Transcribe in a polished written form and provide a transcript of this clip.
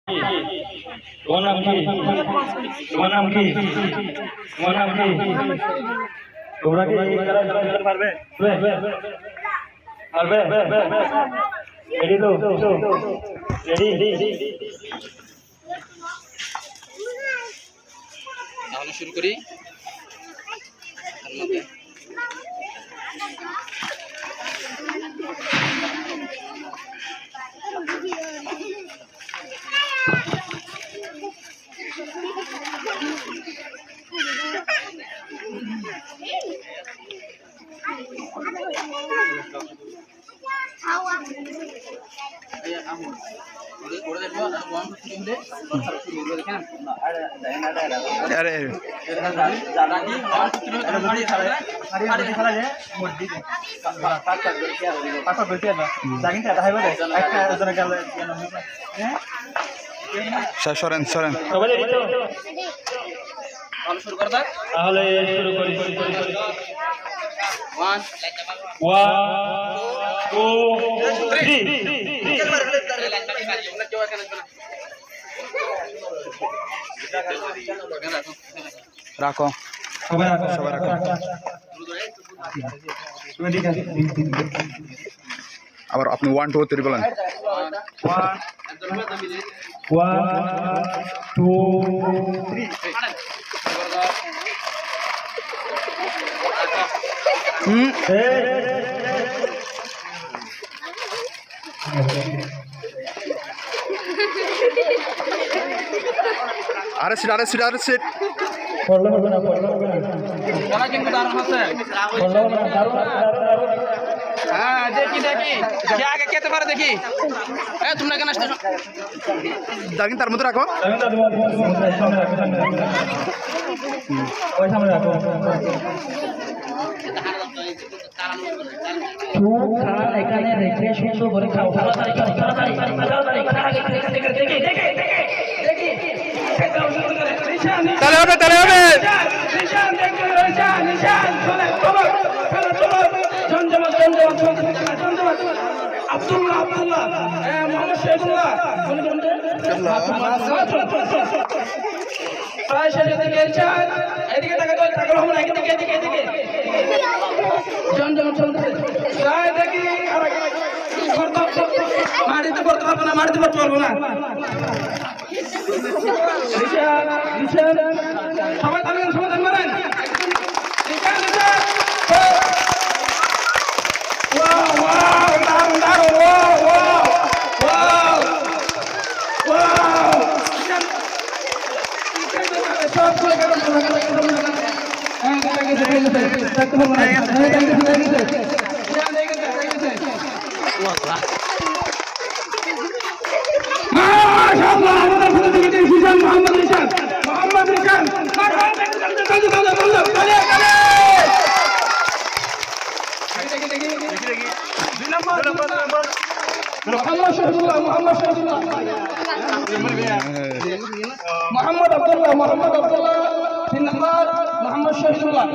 তোমার নাম কি? তোমার নাম কি? তোমার নাম কি? তোমরা কি পারবে? পারবে? রেডি তো? রেডি? তাহলে শুরু করি। সরেন শুরু করবা তাহলে শুরু করি। 1 2 3 রাখো সবাই রাখো। আবার আপনি 1 2 3 বলেন। 1 2 3 আরে সিট পড়লে হবে না। ওরা কিন্তু দারুণ আছে। হ্যাঁ দেখি কে আগে খেতে পারে দেখি। তোমরা কেন আসছো? দাঁড়িয়ে তার মধ্যে রাখো। এখানে রেখে সুন্দর করে খাও। তাহলে হবে আব্দুল্লাহ মোহাম্মদ শহীদুল্লাহ প্রায় শেষের দিকে এদিকে তাকালো হবে না, এদিকে জমজমাট চলছে। প্রায় দেখি মাটিতে পড়তে পারবো না। সবাই থাকবেন, মারেন। মোহাম্মদ আব্দুল্লাহ 3 নম্বর মোহাম্মদ শহীদুল্লাহ।